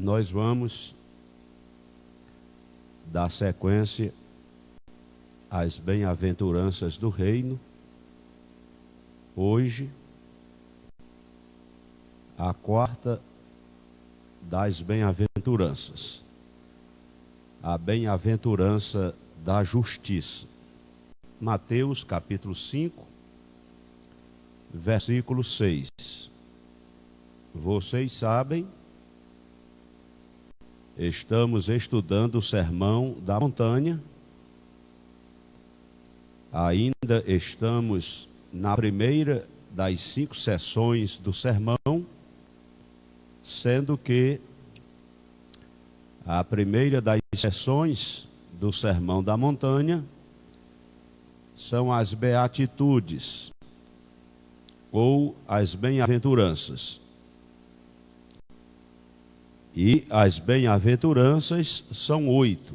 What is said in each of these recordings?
Nós vamos dar sequência às bem-aventuranças do reino. Hoje, a quarta das bem-aventuranças, a bem-aventurança da justiça. Mateus capítulo 5, versículo 6. Vocês sabem, estamos estudando o Sermão da Montanha. Ainda estamos na primeira das 5 sessões do sermão, sendo que a primeira das sessões do Sermão da Montanha são as beatitudes, ou as bem-aventuranças. E as bem-aventuranças são 8.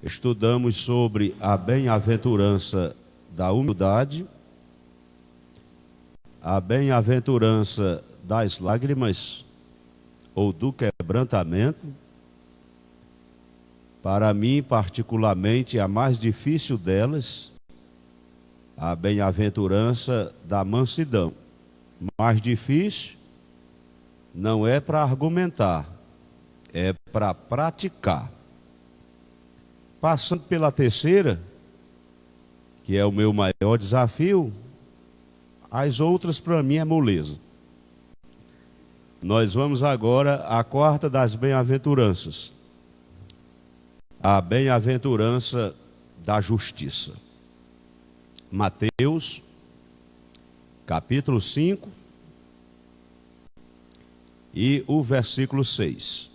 Estudamos sobre a bem-aventurança da humildade, a bem-aventurança das lágrimas, ou do quebrantamento. Para mim, particularmente, a mais difícil delas, a bem-aventurança da mansidão. Mais difícil não é para argumentar, é para praticar. Passando pela terceira, que é o meu maior desafio, as outras para mim é moleza. Nós vamos agora à quarta das bem-aventuranças, a bem-aventurança da justiça. Mateus, capítulo 5, e o versículo 6.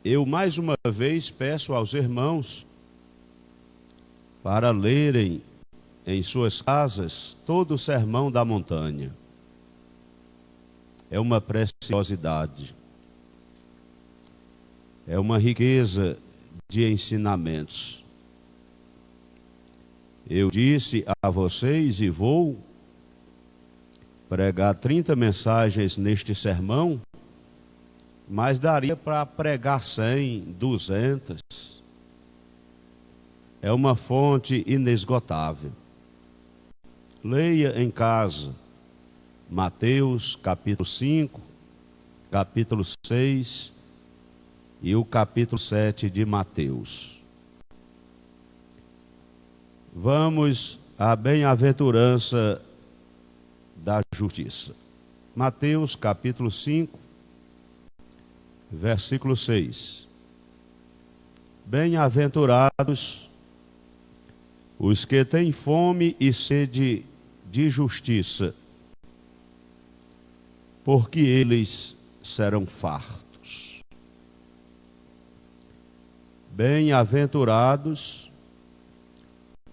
Eu mais uma vez peço aos irmãos para lerem em suas casas todo o Sermão da Montanha. É uma preciosidade, é uma riqueza de ensinamentos. Eu disse a vocês e vou pregar 30 mensagens neste sermão, mas daria para pregar 100, 200. É uma fonte inesgotável. Leia em casa Mateus capítulo 5, capítulo 6 e o capítulo 7 de Mateus. Vamos à bem-aventurança da justiça. Mateus capítulo 5, versículo 6. Bem-aventurados os que têm fome e sede de justiça, porque eles serão fartos. Bem-aventurados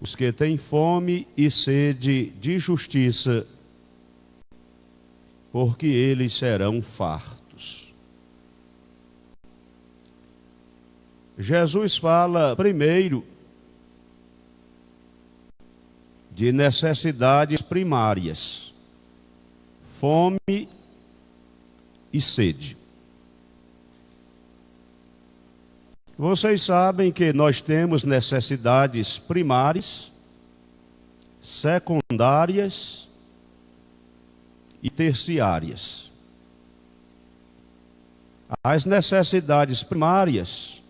os que têm fome e sede de justiça, porque eles serão fartos. Jesus fala primeiro de necessidades primárias, fome e sede. Vocês sabem que nós temos necessidades primárias, secundárias e terciárias. As necessidades primárias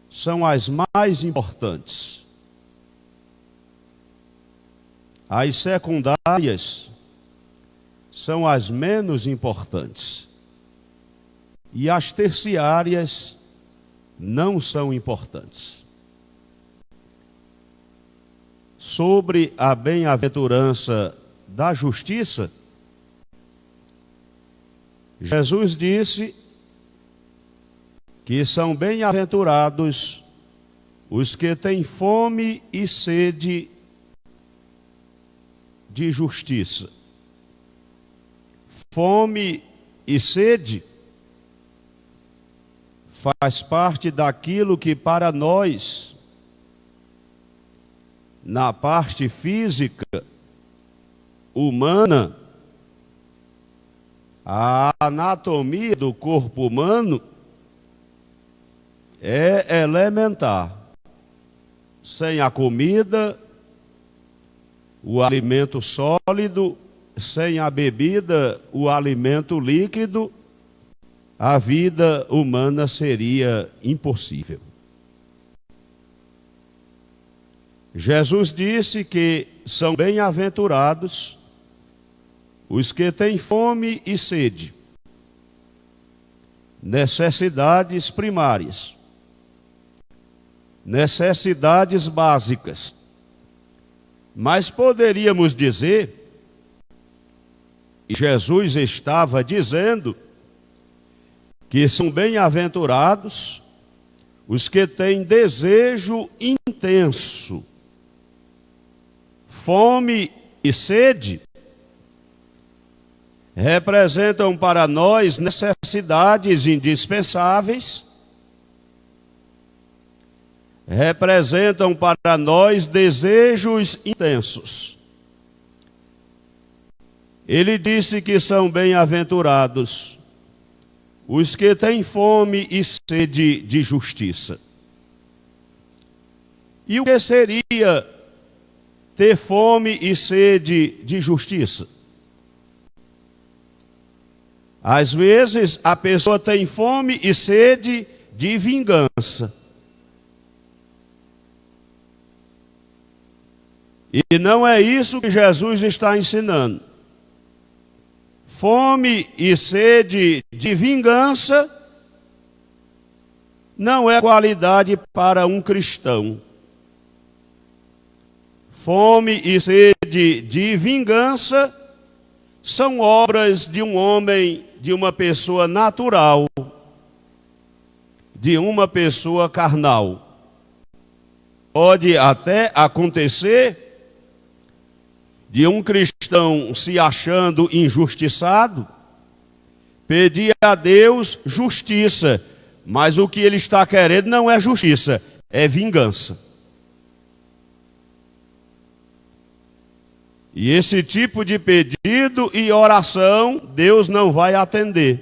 são as mais importantes. As secundárias são as menos importantes. E as terciárias não são importantes. Sobre a bem-aventurança da justiça, Jesus disse que são bem-aventurados os que têm fome e sede de justiça. Fome e sede faz parte daquilo que para nós, na parte física, humana, A anatomia do corpo humano é elementar. Sem a comida, o alimento sólido, sem a bebida, o alimento líquido, a vida humana seria impossível. Jesus disse que são bem-aventurados os que têm fome e sede, necessidades primárias, necessidades básicas. Mas poderíamos dizer, e Jesus estava dizendo, que são bem-aventurados os que têm desejo intenso, fome e sede, representam para nós necessidades indispensáveis, representam para nós desejos intensos. Ele disse que são bem-aventurados os que têm fome e sede de justiça. E o que seria ter fome e sede de justiça? Às vezes a pessoa tem fome e sede de vingança. E não é isso que Jesus está ensinando. Fome e sede de vingança não é qualidade para um cristão. Fome e sede de vingança são obras de um homem, de uma pessoa natural, de uma pessoa carnal. Pode até acontecer de um cristão se achando injustiçado, pedir a Deus justiça, mas o que ele está querendo não é justiça, é vingança. E esse tipo de pedido e oração, Deus não vai atender.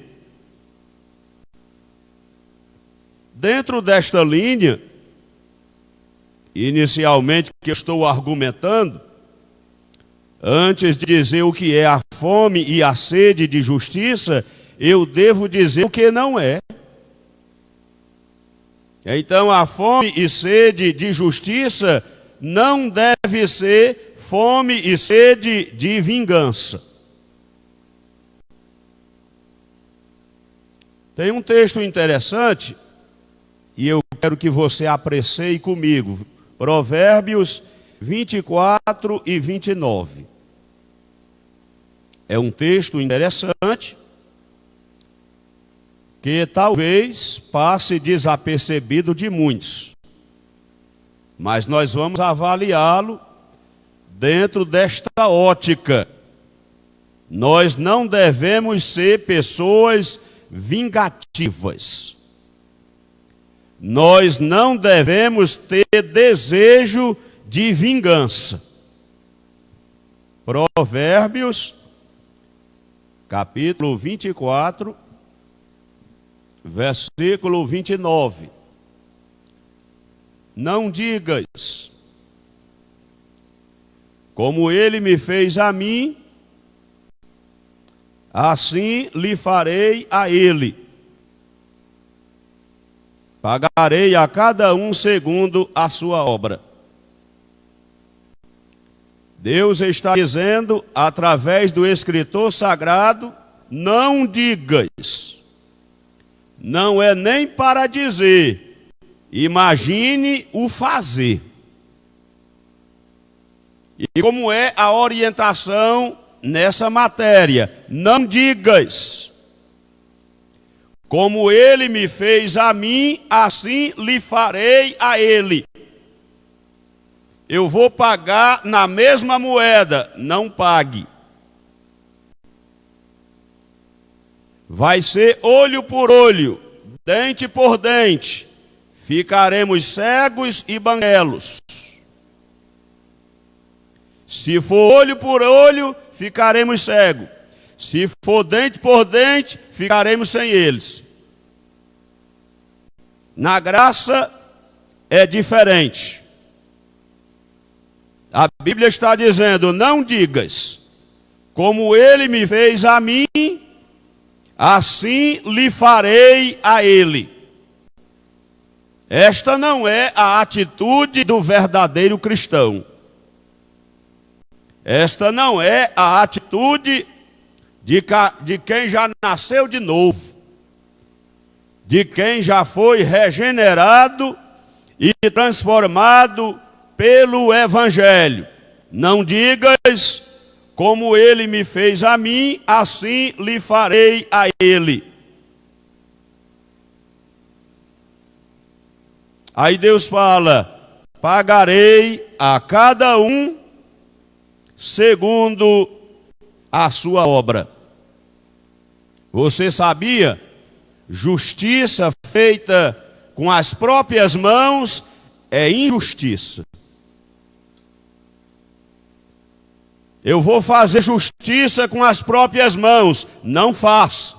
Dentro desta linha, inicialmente que eu estou argumentando, antes de dizer o que é a fome e a sede de justiça, eu devo dizer o que não é. Então, a fome e sede de justiça não deve ser fome e sede de vingança. Tem um texto interessante, e eu quero que você aprecie comigo. Provérbios 24 e 29. É um texto interessante, que talvez passe desapercebido de muitos. Mas nós vamos avaliá-lo dentro desta ótica. Nós não devemos ser pessoas vingativas. Nós não devemos ter desejo de vingança. Provérbios, capítulo 24, versículo 29. Não digas, como ele me fez a mim, assim lhe farei a ele. Pagarei a cada um segundo a sua obra. Deus está dizendo, através do escritor sagrado, não digas. Não é nem para dizer, imagine o fazer. E como é a orientação nessa matéria? Não digas, como ele me fez a mim, assim lhe farei a ele. Eu vou pagar na mesma moeda, não pague. Vai ser olho por olho, dente por dente. Ficaremos cegos e banguelos. Se for olho por olho, ficaremos cegos. Se for dente por dente, ficaremos sem eles. Na graça é diferente. A Bíblia está dizendo: não digas, como ele me fez a mim, assim lhe farei a ele. Esta não é a atitude do verdadeiro cristão. Esta não é a atitude de quem já nasceu de novo, de quem já foi regenerado e transformado pelo Evangelho. Não digas, como ele me fez a mim, assim lhe farei a ele. Aí Deus fala: pagarei a cada um segundo a sua obra. Você sabia? Justiça feita com as próprias mãos é injustiça. Eu vou fazer justiça com as próprias mãos. Não faça.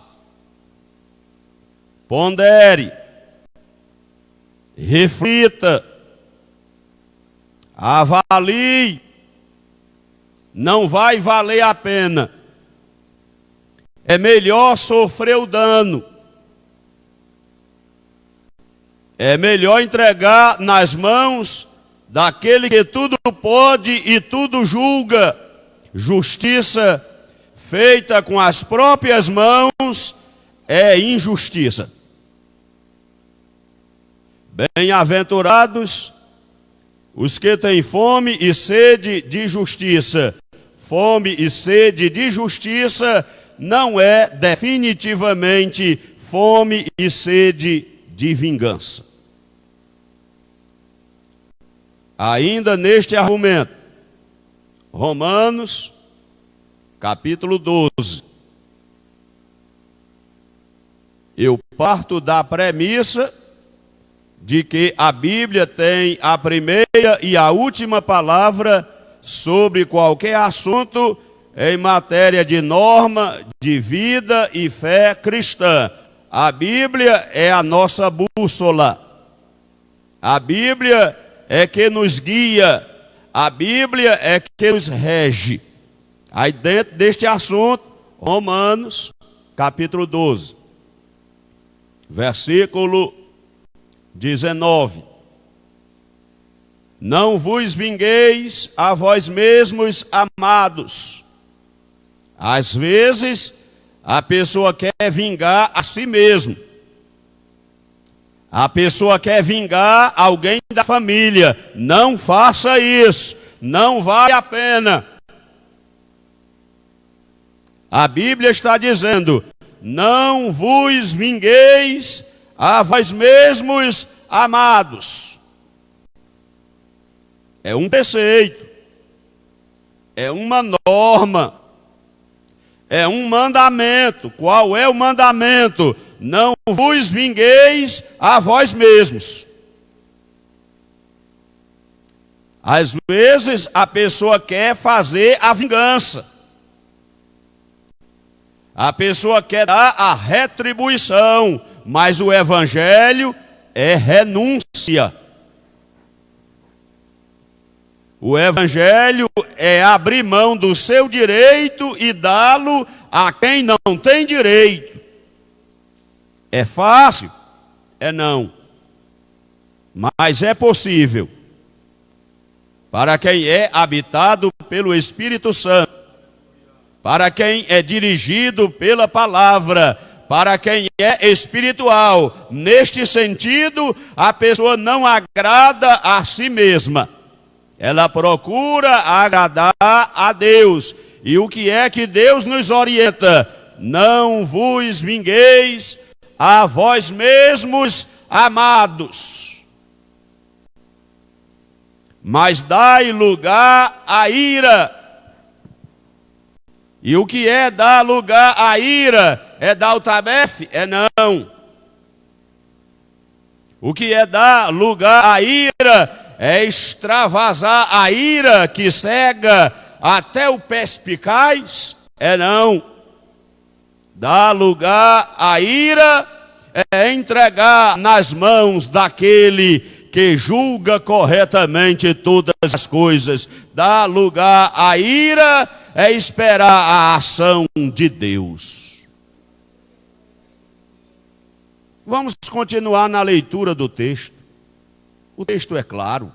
Pondere. Reflita. Avalie. Não vai valer a pena. É melhor sofrer o dano. É melhor entregar nas mãos daquele que tudo pode e tudo julga. Justiça feita com as próprias mãos é injustiça. Bem-aventurados os que têm fome e sede de justiça. Fome e sede de justiça não é definitivamente fome e sede de vingança. Ainda neste argumento, Romanos, capítulo 12. Eu parto da premissa de que a Bíblia tem a primeira e a última palavra sobre qualquer assunto em matéria de norma, de vida e fé cristã. A Bíblia é a nossa bússola. A Bíblia é que nos guia. A Bíblia é que nos rege. Aí dentro deste assunto, Romanos, capítulo 12, versículo 19. Não vos vingueis a vós mesmos, amados. Às vezes, a pessoa quer vingar a si mesmo. A pessoa quer vingar alguém da família. Não faça isso. Não vale a pena. A Bíblia está dizendo: não vos vingueis a vós mesmos, amados. É um preceito. É uma norma. É um mandamento. Qual é o mandamento? Não vos vingueis a vós mesmos. Às vezes a pessoa quer fazer a vingança. A pessoa quer dar a retribuição, mas o Evangelho é renúncia. O Evangelho é abrir mão do seu direito e dá-lo a quem não tem direito. É fácil? É não. Mas é possível. Para quem é habitado pelo Espírito Santo, para quem é dirigido pela palavra, para quem é espiritual. Neste sentido, a pessoa não agrada a si mesma. Ela procura agradar a Deus. E o que é que Deus nos orienta? Não vos vingueis a vós mesmos, amados, mas dai lugar à ira. E o que é dar lugar à ira? É dar o tabefe? É não. O que é dar lugar à ira? É extravasar a ira que cega até o perspicaz? É não. Dar lugar à ira é entregar nas mãos daquele que julga corretamente todas as coisas. Dar lugar à ira é esperar a ação de Deus. Vamos continuar na leitura do texto. O texto é claro.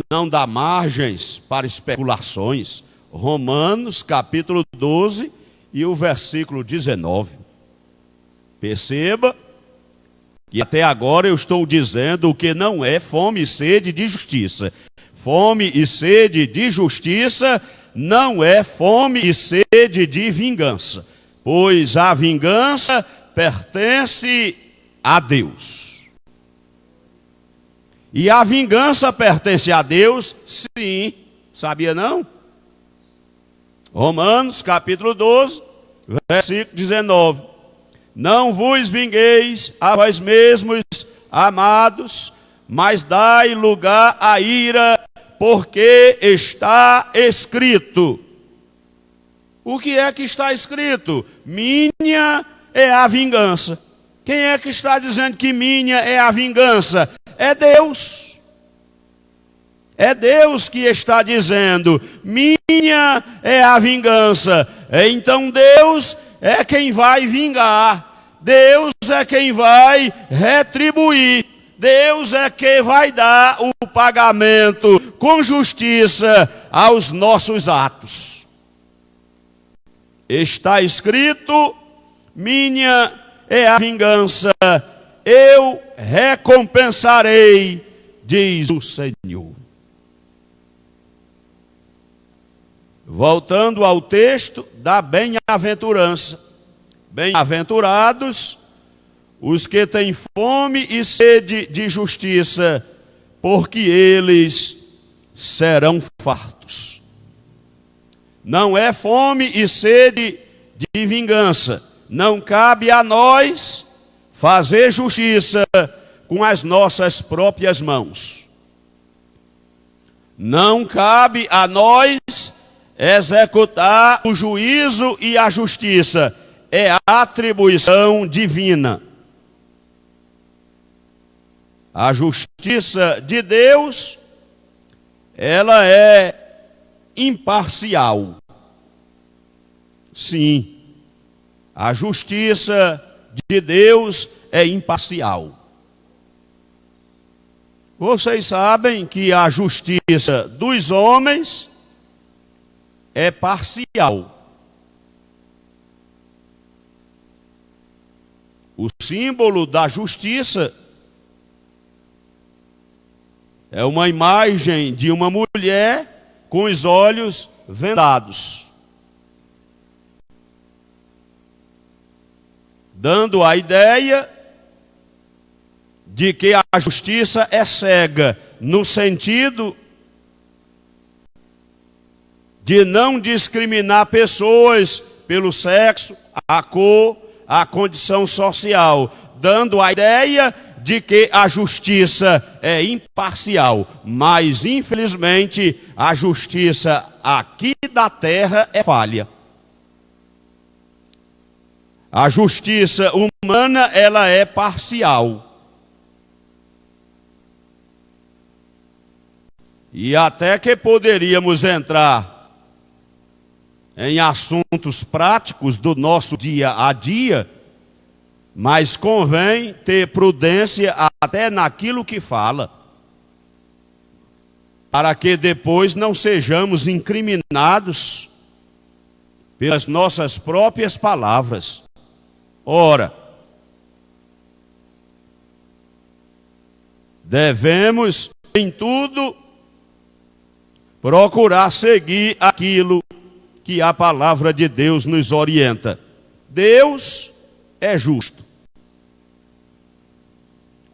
Não dá margens para especulações. Romanos capítulo 12 e o versículo 19. Perceba que até agora eu estou dizendo o que não é fome e sede de justiça. Fome e sede de justiça não é fome e sede de vingança, pois a vingança pertence a Deus. E a vingança pertence a Deus, sim, sabia não? Romanos capítulo 12, versículo 19. Não vos vingueis a vós mesmos, amados, mas dai lugar à ira, porque está escrito. O que é que está escrito? Minha é a vingança. Quem é que está dizendo que minha é a vingança? É Deus. É Deus que está dizendo, minha é a vingança. Então Deus é quem vai vingar. Deus é quem vai retribuir. Deus é quem vai dar o pagamento com justiça aos nossos atos. Está escrito, minha é a vingança, eu recompensarei, diz o Senhor. Voltando ao texto da bem-aventurança. Bem-aventurados os que têm fome e sede de justiça, porque eles serão fartos. Não é fome e sede de vingança. Não cabe a nós fazer justiça com as nossas próprias mãos. Não cabe a nós executar o juízo e a justiça. É a atribuição divina. A justiça de Deus, ela é imparcial. Sim, a justiça de Deus é imparcial. Vocês sabem que a justiça dos homens é parcial. O símbolo da justiça é uma imagem de uma mulher com os olhos vendados, dando a ideia de que a justiça é cega, no sentido de não discriminar pessoas pelo sexo, a cor, a condição social, dando a ideia de que a justiça é imparcial. Mas, infelizmente, a justiça aqui da terra é falha. A justiça humana, ela é parcial. E até que poderíamos entrar em assuntos práticos do nosso dia a dia, mas convém ter prudência até naquilo que fala, para que depois não sejamos incriminados pelas nossas próprias palavras. Ora, devemos em tudo procurar seguir aquilo que a palavra de Deus nos orienta. Deus é justo.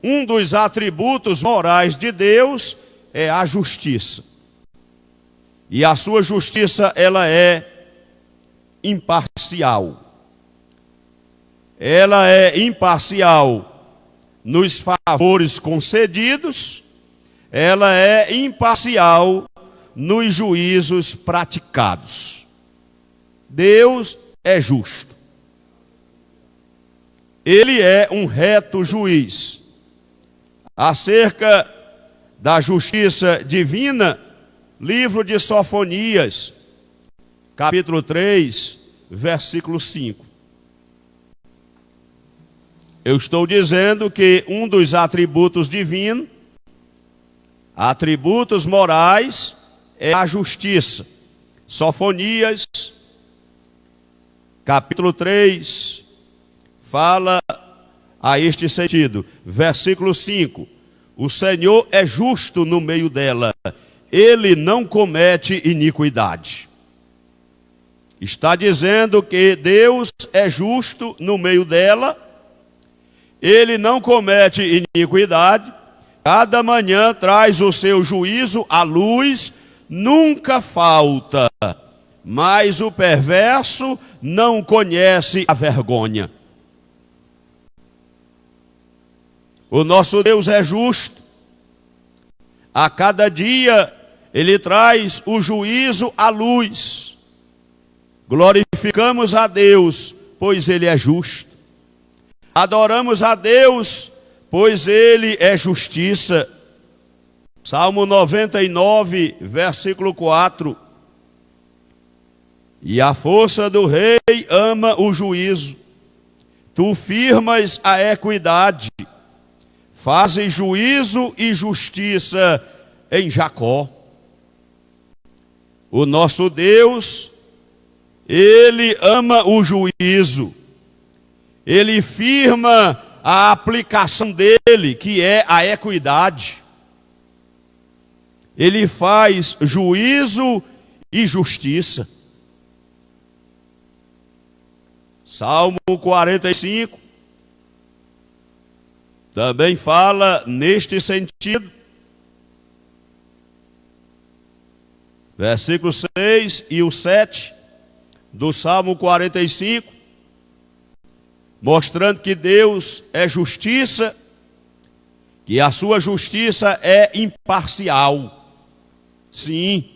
Um dos atributos morais de Deus é a justiça. E a sua justiça, ela é imparcial. Ela é imparcial nos favores concedidos, ela é imparcial nos juízos praticados. Deus é justo. Ele é um reto juiz. Acerca da justiça divina, livro de Sofonias, capítulo 3, versículo 5. Eu estou dizendo que um dos atributos divinos, atributos morais, é a justiça. Sofonias, capítulo 3, fala a este sentido. Versículo 5. O Senhor é justo no meio dela, ele não comete iniquidade. Está dizendo que Deus é justo no meio dela, ele não comete iniquidade, cada manhã traz o seu juízo à luz, nunca falta, mas o perverso não conhece a vergonha. O nosso Deus é justo, a cada dia ele traz o juízo à luz. Glorificamos a Deus, pois ele é justo. Adoramos a Deus, pois ele é justiça. Salmo 99, versículo 4. E a força do rei ama o juízo. Tu firmas a equidade. Fazes juízo e justiça em Jacó. O nosso Deus, ele ama o juízo. Ele firma a aplicação dele, que é a equidade. Ele faz juízo e justiça. Salmo 45 também fala neste sentido. Versículo 6 e o 7 do Salmo 45, mostrando que Deus é justiça, que a sua justiça é imparcial. Sim,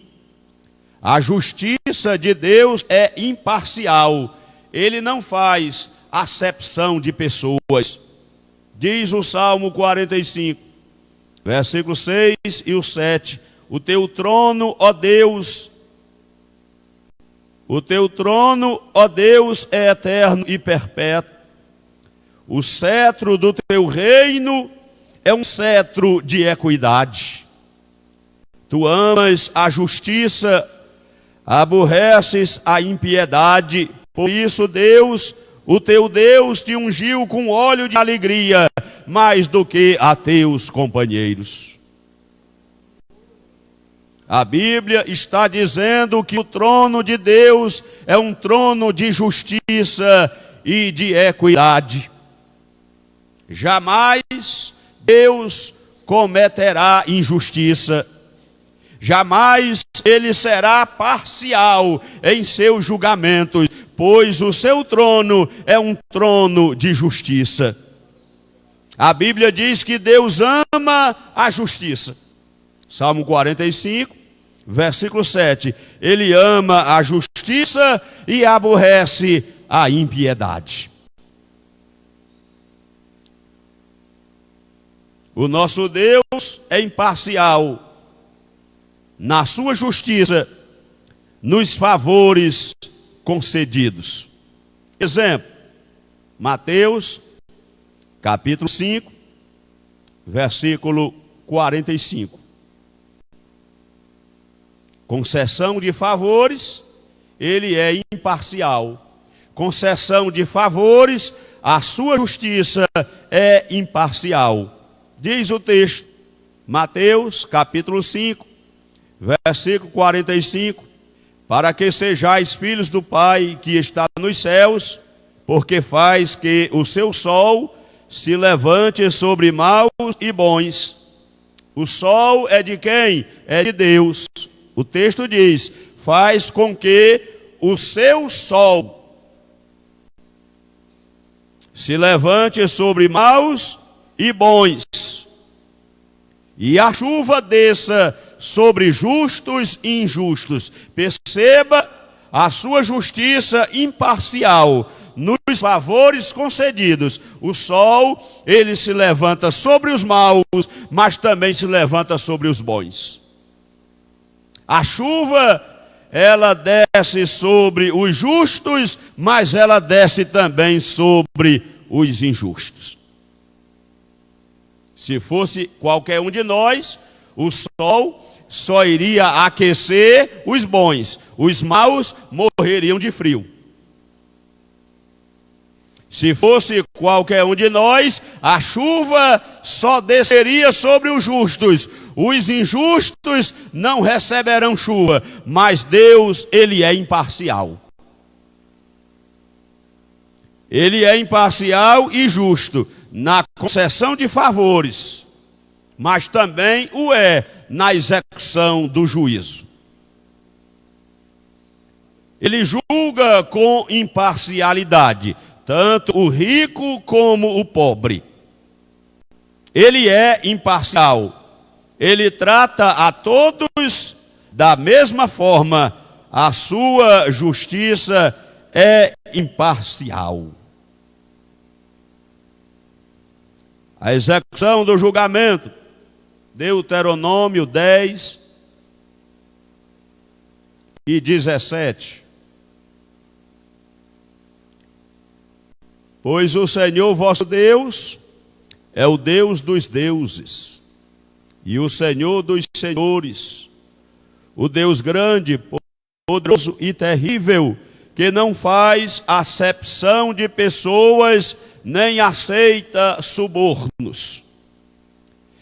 a justiça de Deus é imparcial. Ele não faz acepção de pessoas. Diz o Salmo 45, versículo 6 e o 7. O teu trono, ó Deus, o teu trono, ó Deus, é eterno e perpétuo. O cetro do teu reino é um cetro de equidade. Tu amas a justiça, aborreces a impiedade. Por isso, Deus, o teu Deus, te ungiu com óleo de alegria, mais do que a teus companheiros. A Bíblia está dizendo que o trono de Deus é um trono de justiça e de equidade. Jamais Deus cometerá injustiça. Jamais ele será parcial em seus julgamentos, pois o seu trono é um trono de justiça. A Bíblia diz que Deus ama a justiça. Salmo 45, versículo 7. Ele ama a justiça e aborrece a impiedade. O nosso Deus é imparcial na sua justiça, nos favores concedidos. Exemplo, Mateus, capítulo 5, versículo 45. Concessão de favores, ele é imparcial. Concessão de favores, a sua justiça é imparcial. Diz o texto, Mateus, capítulo 5, versículo 45. Para que sejais filhos do Pai que está nos céus, porque faz que o seu sol se levante sobre maus e bons. O sol é de quem? É de Deus. O texto diz, faz com que o seu sol se levante sobre maus e bons, e a chuva desça sobre justos e injustos. Perceba a sua justiça imparcial nos favores concedidos. O sol, ele se levanta sobre os maus, mas também se levanta sobre os bons. A chuva, ela desce sobre os justos, mas ela desce também sobre os injustos. Se fosse qualquer um de nós, o sol só iria aquecer os bons, os maus morreriam de frio. Se fosse qualquer um de nós, a chuva só desceria sobre os justos. Os injustos não receberão chuva, mas Deus, ele é imparcial. Ele é imparcial e justo na concessão de favores, mas também o é na execução do juízo. Ele julga com imparcialidade tanto o rico como o pobre. Ele é imparcial. Ele trata a todos da mesma forma. A sua justiça é imparcial. A execução do julgamento. Deuteronômio 10 e 17. Pois o Senhor vosso Deus é o Deus dos deuses e o Senhor dos senhores, o Deus grande, poderoso e terrível, que não faz acepção de pessoas, nem aceita subornos.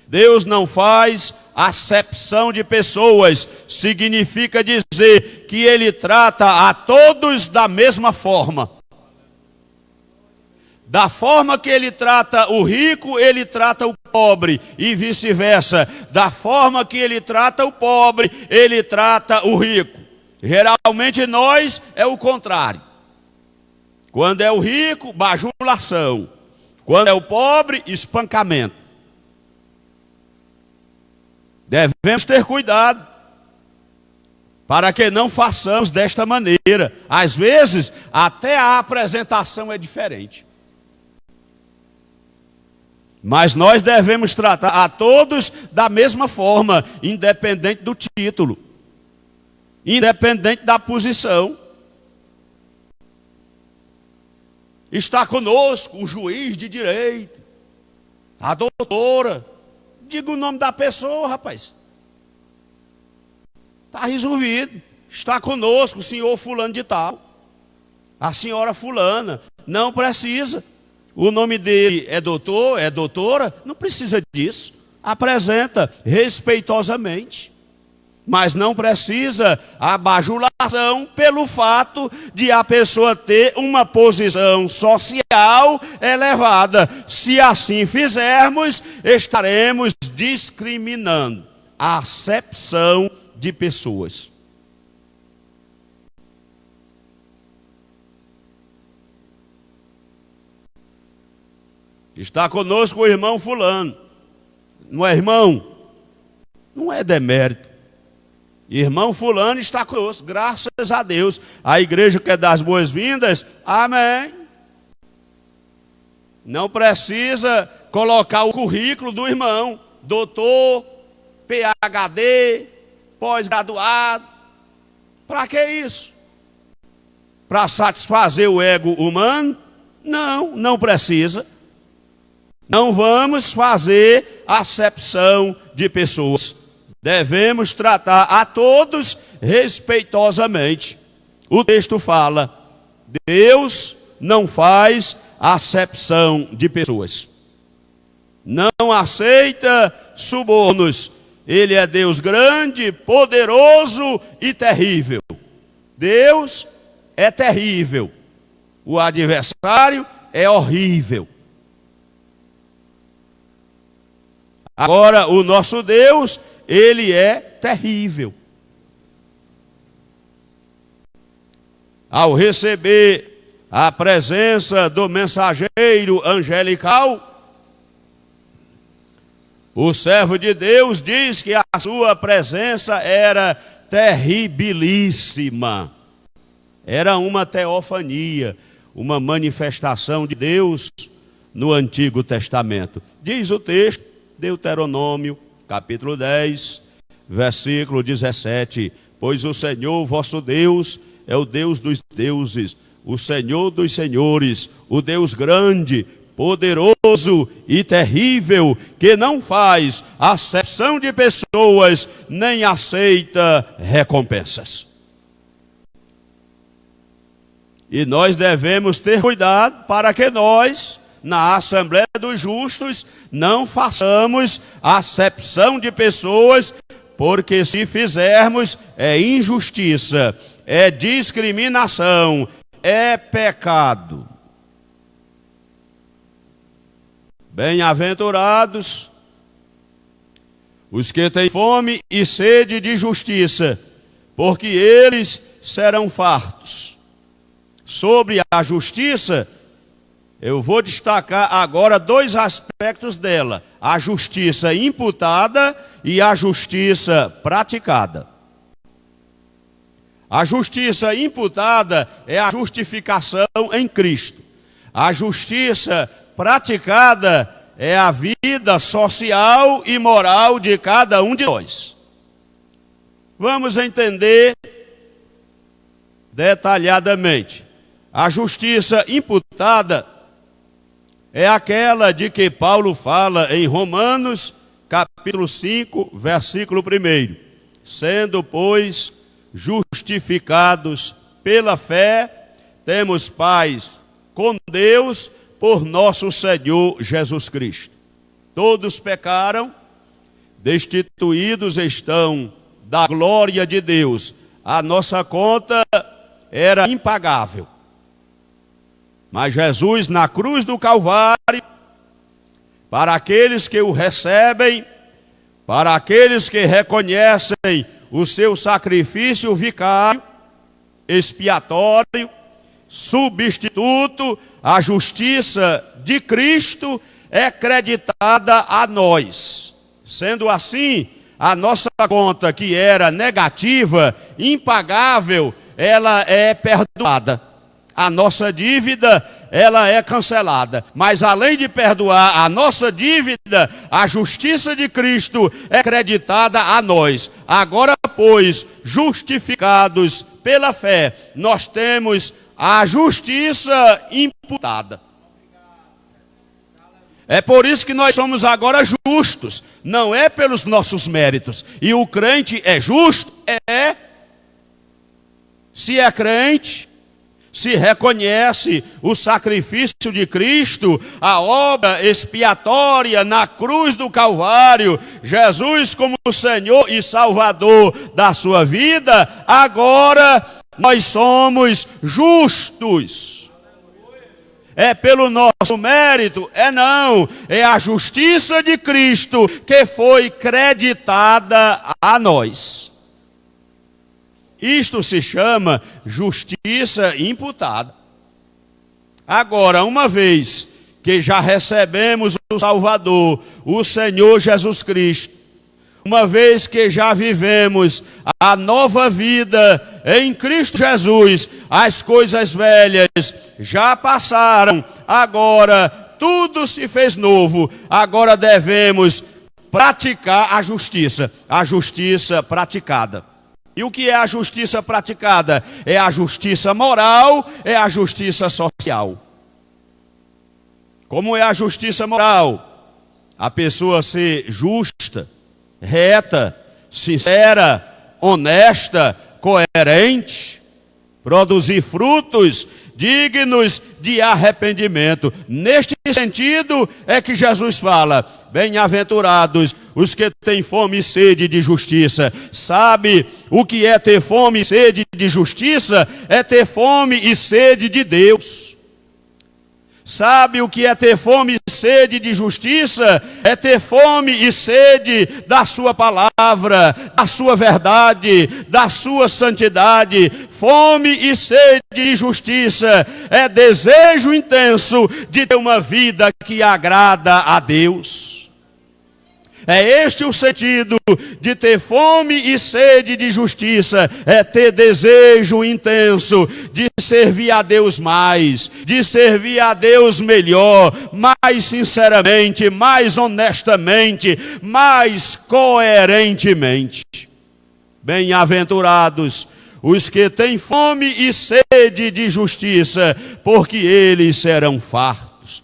Deus não faz acepção de pessoas, significa dizer que Ele trata a todos da mesma forma. Da forma que Ele trata o rico, Ele trata o pobre, e vice-versa. Da forma que Ele trata o pobre, Ele trata o rico. Geralmente nós é o contrário. Quando é o rico, bajulação. Quando é o pobre, espancamento. Devemos ter cuidado para que não façamos desta maneira. Às vezes, até a apresentação é diferente. Mas nós devemos tratar a todos da mesma forma, independente do título, independente da posição. Está conosco o juiz de direito, a doutora. Diga o nome da pessoa, rapaz. Está resolvido. Está conosco o senhor fulano de tal, a senhora fulana. Não precisa. O nome dele é doutor, é doutora, não precisa disso. Apresenta respeitosamente. Mas não precisa a bajulação pelo fato de a pessoa ter uma posição social elevada. Se assim fizermos, estaremos discriminando a acepção de pessoas. Está conosco o irmão fulano. Não é irmão? Não é demérito. Irmão fulano está conosco, graças a Deus. A igreja quer dar as boas-vindas, amém. Não precisa colocar o currículo do irmão, doutor, PhD, pós-graduado. Para que isso? Para satisfazer o ego humano? Não, não precisa. Não vamos fazer acepção de pessoas. Devemos tratar a todos respeitosamente. O texto fala: Deus não faz acepção de pessoas. Não aceita subornos. Ele é Deus grande, poderoso e terrível. Deus é terrível. O adversário é horrível. Agora, o nosso Deus, Ele é terrível. Ao receber a presença do mensageiro angelical, o servo de Deus diz que a sua presença era terribilíssima. Era uma teofania, uma manifestação de Deus no Antigo Testamento. Diz o texto, Deuteronômio, capítulo 10, versículo 17: pois o Senhor vosso Deus é o Deus dos deuses, o Senhor dos senhores, o Deus grande, poderoso e terrível, que não faz acepção de pessoas, nem aceita recompensas. E nós devemos ter cuidado para que nós, na Assembleia dos Justos, não façamos acepção de pessoas, porque se fizermos é injustiça, é discriminação, é pecado. Bem-aventurados os que têm fome e sede de justiça, porque eles serão fartos. Sobre a justiça, eu vou destacar agora dois aspectos dela: a justiça imputada e a justiça praticada. A justiça imputada é a justificação em Cristo. A justiça praticada é a vida social e moral de cada um de nós. Vamos entender detalhadamente. A justiça imputada é aquela de que Paulo fala em Romanos, capítulo 5, versículo 1. Sendo, pois, justificados pela fé, temos paz com Deus por nosso Senhor Jesus Cristo. Todos pecaram, destituídos estão da glória de Deus. A nossa conta era impagável. Mas Jesus, na cruz do Calvário, para aqueles que o recebem, para aqueles que reconhecem o seu sacrifício vicário, expiatório, substituto, a justiça de Cristo é creditada a nós. Sendo assim, a nossa conta, que era negativa, impagável, ela é perdoada. A nossa dívida, ela é cancelada. Mas além de perdoar a nossa dívida, a justiça de Cristo é creditada a nós. Agora, pois, justificados pela fé, nós temos a justiça imputada. É por isso que nós somos agora justos, não é pelos nossos méritos. E o crente é justo? Se é crente, se reconhece o sacrifício de Cristo, a obra expiatória na cruz do Calvário, Jesus como Senhor e Salvador da sua vida, agora nós somos justos. É pelo nosso mérito? Não. É a justiça de Cristo que foi creditada a nós. Isto se chama justiça imputada. Agora, uma vez que já recebemos o Salvador, o Senhor Jesus Cristo, uma vez que já vivemos a nova vida em Cristo Jesus, as coisas velhas já passaram, agora tudo se fez novo. Agora devemos praticar a justiça praticada. E o que é a justiça praticada? É a justiça moral, é a justiça social. Como é a justiça moral? A pessoa ser justa, reta, sincera, honesta, coerente, produzir frutos dignos de arrependimento. Neste sentido é que Jesus fala: bem-aventurados os que têm fome e sede de justiça. Sabe o que é ter fome e sede de justiça? É ter fome e sede de Deus. Sabe o que é ter fome e sede de justiça? É ter fome e sede da sua palavra, da sua verdade, da sua santidade. Fome e sede de justiça é desejo intenso de ter uma vida que agrada a Deus. É este o sentido de ter fome e sede de justiça, é ter desejo intenso de servir a Deus mais, de servir a Deus melhor, mais sinceramente, mais honestamente, mais coerentemente. Bem-aventurados os que têm fome e sede de justiça, porque eles serão fartos.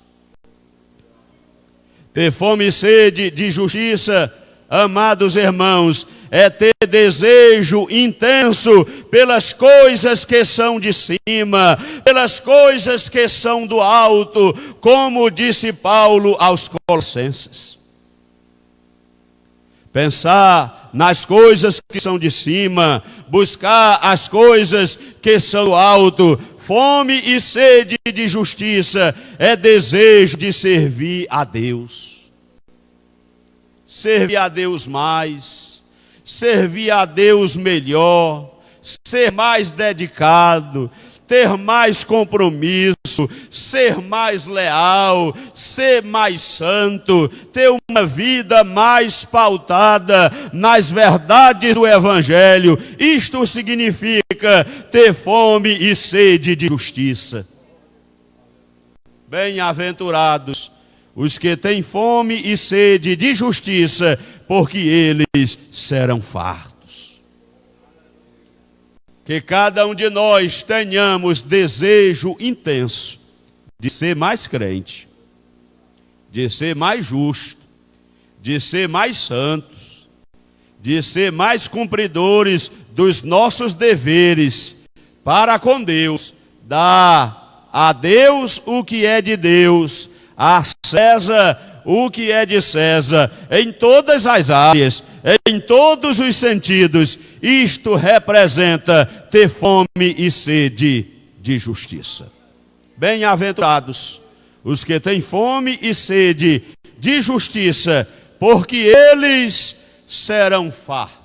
Ter fome e sede de justiça, amados irmãos, é ter desejo intenso pelas coisas que são de cima, pelas coisas que são do alto, como disse Paulo aos Colossenses. Pensar nas coisas que são de cima, buscar as coisas que são do alto. Fome e sede de justiça é desejo de servir a Deus. Servir a Deus mais, servir a Deus melhor, ser mais dedicado, ter mais compromisso, ser mais leal, ser mais santo, ter uma vida mais pautada nas verdades do Evangelho. Isto significa ter fome e sede de justiça. Bem-aventurados os que têm fome e sede de justiça, porque eles serão fartos. Que cada um de nós tenhamos desejo intenso de ser mais crente, de ser mais justo, de ser mais santos, de ser mais cumpridores dos nossos deveres para com Deus, dar a Deus o que é de Deus, a César o que é de César, em todas as áreas, em todos os sentidos. Isto representa ter fome e sede de justiça. Bem-aventurados os que têm fome e sede de justiça, porque eles serão fartos.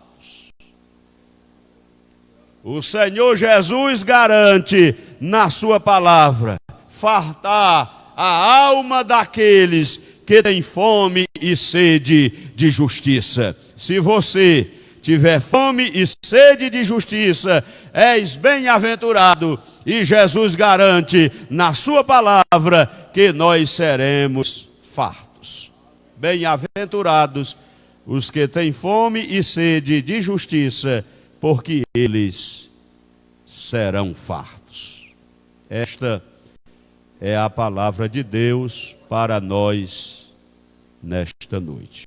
O Senhor Jesus garante na sua palavra fartar a alma daqueles que têm fome e sede de justiça. Se você tiver fome e sede de justiça, és bem-aventurado, e Jesus garante na sua palavra que nós seremos fartos. Bem-aventurados os que têm fome e sede de justiça, porque eles serão fartos. Esta é a palavra de Deus para nós nesta noite.